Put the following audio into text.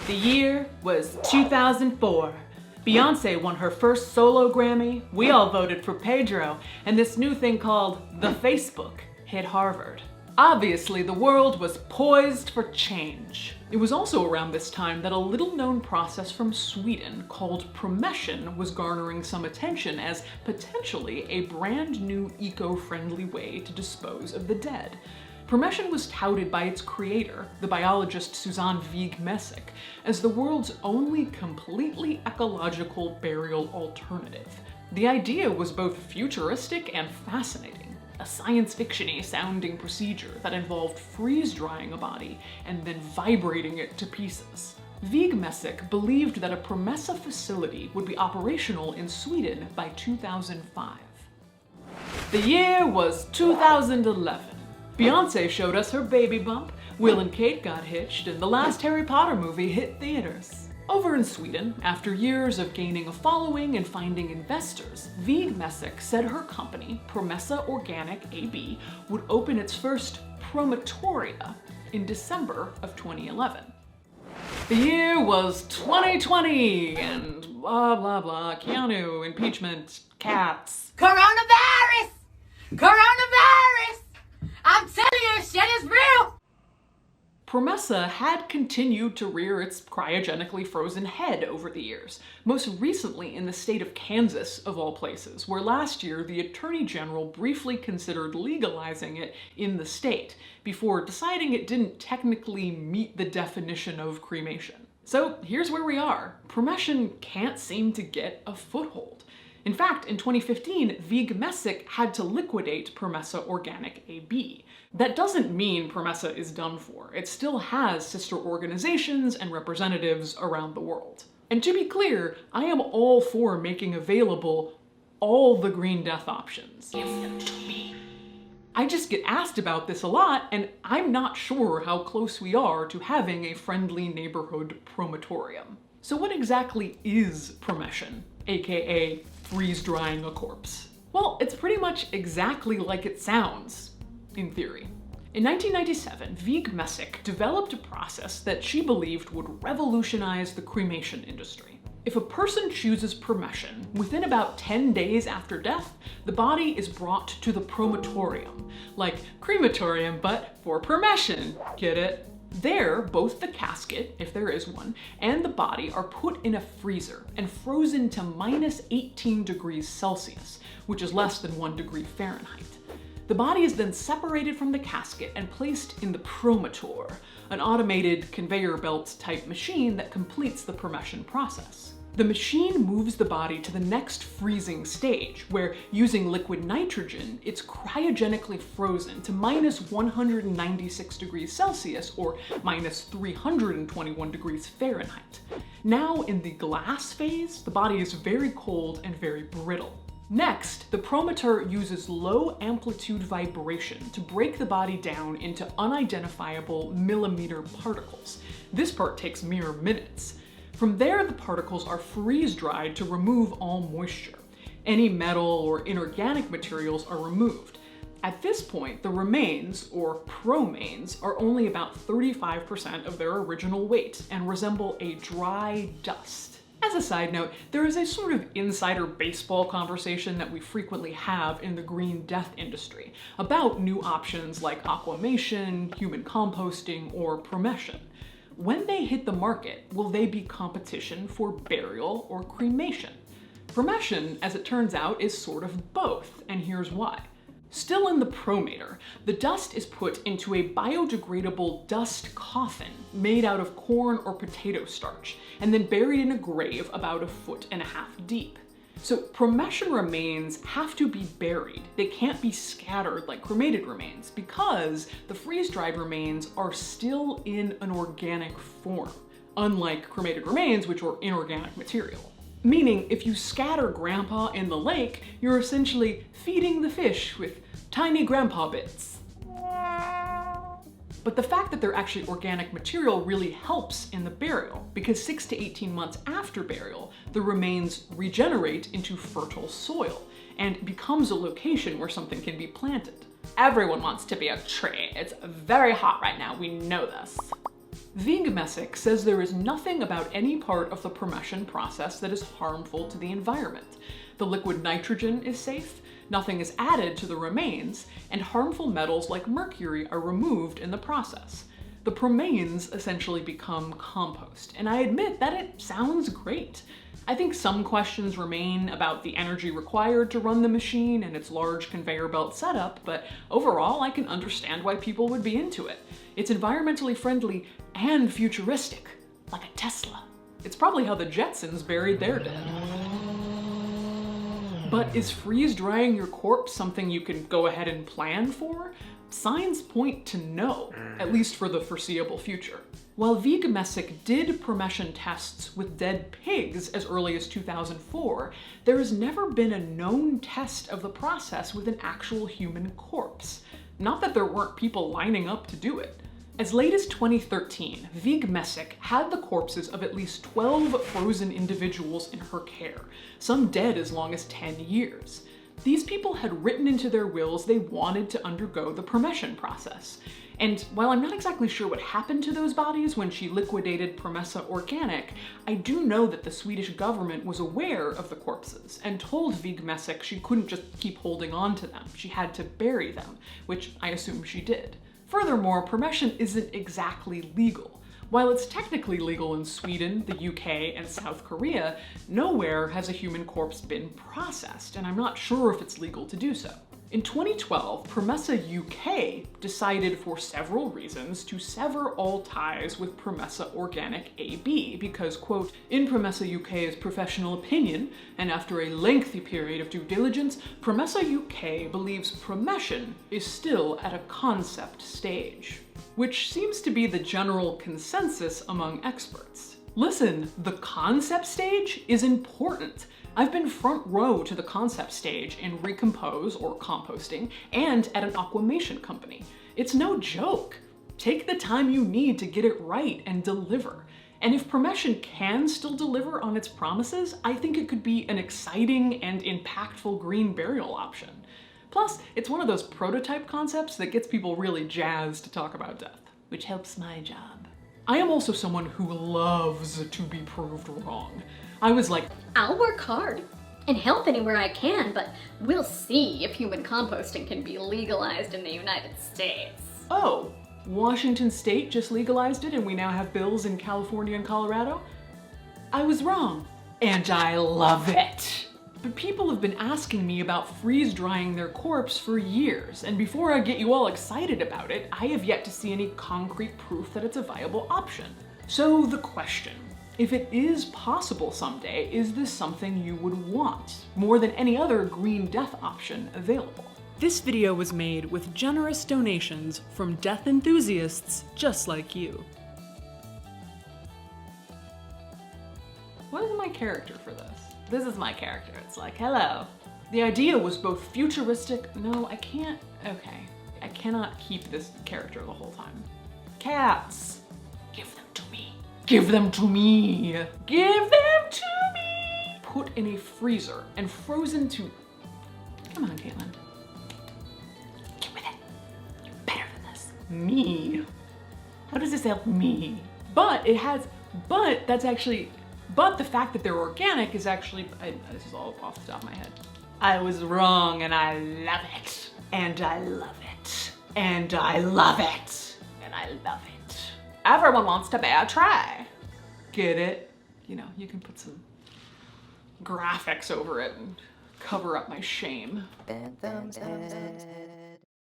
The year was 2004. Beyoncé won her first solo Grammy, we all voted for Pedro, and this new thing called the Facebook hit Harvard. Obviously, the world was poised for change. It was also around this time that a little-known process from Sweden called Promession was garnering some attention as potentially a brand new eco-friendly way to dispose of the dead. Promession was touted by its creator, the biologist Susanne Wiigh-Masak, as the world's only completely ecological burial alternative. The idea was both futuristic and fascinating, a science fiction-y sounding procedure that involved freeze-drying a body and then vibrating it to pieces. Wiigh-Masak believed that a Promessa facility would be operational in Sweden by 2005. The year was 2011. Beyoncé showed us her baby bump, Will and Kate got hitched, and the last Harry Potter movie hit theaters. Over in Sweden, after years of gaining a following and finding investors, Wiigh-Masak said her company, Promessa Organic AB, would open its first Prometoria in December of 2011. The year was 2020, and blah blah blah, Keanu, impeachment, cats. Coronavirus! Coronavirus! I'm telling you, shit is real! Promessa had continued to rear its cryogenically frozen head over the years, most recently in the state of Kansas, of all places, where last year the Attorney General briefly considered legalizing it in the state, before deciding it didn't technically meet the definition of cremation. So here's where we are. Promession can't seem to get a foothold. In fact, in 2015, Wiigh-Masak had to liquidate Promessa Organic AB. That doesn't mean Promessa is done for. It still has sister organizations and representatives around the world. And to be clear, I am all for making available all the green death options. Give them to me. I just get asked about this a lot, and I'm not sure how close we are to having a friendly neighborhood promotorium. So what exactly is Promession, aka freeze-drying a corpse? Well, it's pretty much exactly like it sounds, in theory. In 1997, Wiigh-Masak developed a process that she believed would revolutionize the cremation industry. If a person chooses Promession, within about 10 days after death, the body is brought to the promotorium, like crematorium but for Promession, get it? There, both the casket, if there is one, and the body are put in a freezer and frozen to -18 degrees Celsius, which is less than 1 degree Fahrenheit. The body is then separated from the casket and placed in the promotor, an automated conveyor belt type machine that completes the Promession process. The machine moves the body to the next freezing stage, where, using liquid nitrogen, it's cryogenically frozen to -196 degrees Celsius or -321 degrees Fahrenheit. Now, in the glass phase, the body is very cold and very brittle. Next, the promoter uses low amplitude vibration to break the body down into unidentifiable millimeter particles. This part takes mere minutes. From there, the particles are freeze-dried to remove all moisture. Any metal or inorganic materials are removed. At this point, the remains, or promains, are only about 35% of their original weight and resemble a dry dust. As a side note, there is a sort of insider baseball conversation that we frequently have in the green death industry about new options like aquamation, human composting, or promession. When they hit the market, will they be competition for burial or cremation? Promession, as it turns out, is sort of both, and here's why. Still in the promator, the dust is put into a biodegradable dust coffin made out of corn or potato starch, and then buried in a grave about 1.5 feet deep. So Promession remains have to be buried. They can't be scattered like cremated remains because the freeze-dried remains are still in an organic form, unlike cremated remains, which are inorganic material. Meaning, if you scatter grandpa in the lake, you're essentially feeding the fish with tiny grandpa bits. But the fact that they're actually organic material really helps in the burial, because 6 to 18 months after burial, the remains regenerate into fertile soil and becomes a location where something can be planted. Everyone wants to be a tree. It's very hot right now, we know this. Wiigh-Masak says there is nothing about any part of the Promession process that is harmful to the environment. The liquid nitrogen is safe, nothing is added to the remains, and harmful metals like mercury are removed in the process. The promains essentially become compost, and I admit that it sounds great. I think some questions remain about the energy required to run the machine and its large conveyor belt setup, but overall I can understand why people would be into it. It's environmentally friendly and futuristic, like a Tesla. It's probably how the Jetsons buried their dead. But is freeze-drying your corpse something you can go ahead and plan for? Signs point to no, at least for the foreseeable future. While Wiigh-Masak did promession tests with dead pigs as early as 2004, there has never been a known test of the process with an actual human corpse. Not that there weren't people lining up to do it. As late as 2013, Wiigh-Masak had the corpses of at least 12 frozen individuals in her care, some dead as long as 10 years. These people had written into their wills they wanted to undergo the Promession process. And while I'm not exactly sure what happened to those bodies when she liquidated Promessa Organic, I do know that the Swedish government was aware of the corpses and told Wiigh-Masak she couldn't just keep holding on to them. She had to bury them, which I assume she did. Furthermore, Promession isn't exactly legal. While it's technically legal in Sweden, the UK, and South Korea, nowhere has a human corpse been processed, and I'm not sure if it's legal to do so. In 2012, Promessa UK decided for several reasons to sever all ties with Promessa Organic AB because, quote, in Promessa UK's professional opinion, and after a lengthy period of due diligence, Promessa UK believes Promession is still at a concept stage, which seems to be the general consensus among experts. Listen, the concept stage is important. I've been front row to the concept stage in Recompose or composting and at an aquamation company. It's no joke. Take the time you need to get it right and deliver. And if Promession can still deliver on its promises, I think it could be an exciting and impactful green burial option. Plus, it's one of those prototype concepts that gets people really jazzed to talk about death, which helps my job. I am also someone who loves to be proved wrong. I was like, I'll work hard and help anywhere I can, but we'll see if human composting can be legalized in the United States. oh, Washington State just legalized it and we now have bills in California and Colorado? I was wrong, and I love it. But people have been asking me about freeze-drying their corpse for years, and before I get you all excited about it, I have yet to see any concrete proof that it's a viable option. So the question, if it is possible someday, is this something you would want, more than any other green death option available? This video was made with generous donations from death enthusiasts just like you. What is my character for this? This is my character. It's like, hello. The idea was both futuristic. No, I can't. Okay. I cannot keep this character the whole time. Cats. Give them to me. Give them to me. Give them to me. Put in a freezer and frozen to. Come on, Caitlin. Get with it. You're better than this. Me. How does this help me? But it has. But that's actually. But the fact that they're organic is actually, this is all off the top of my head. I was wrong and I love it. And I love it. And I love it. And I love it. Everyone wants to bear a tray. Get it? You know, you can put some graphics over it and cover up my shame.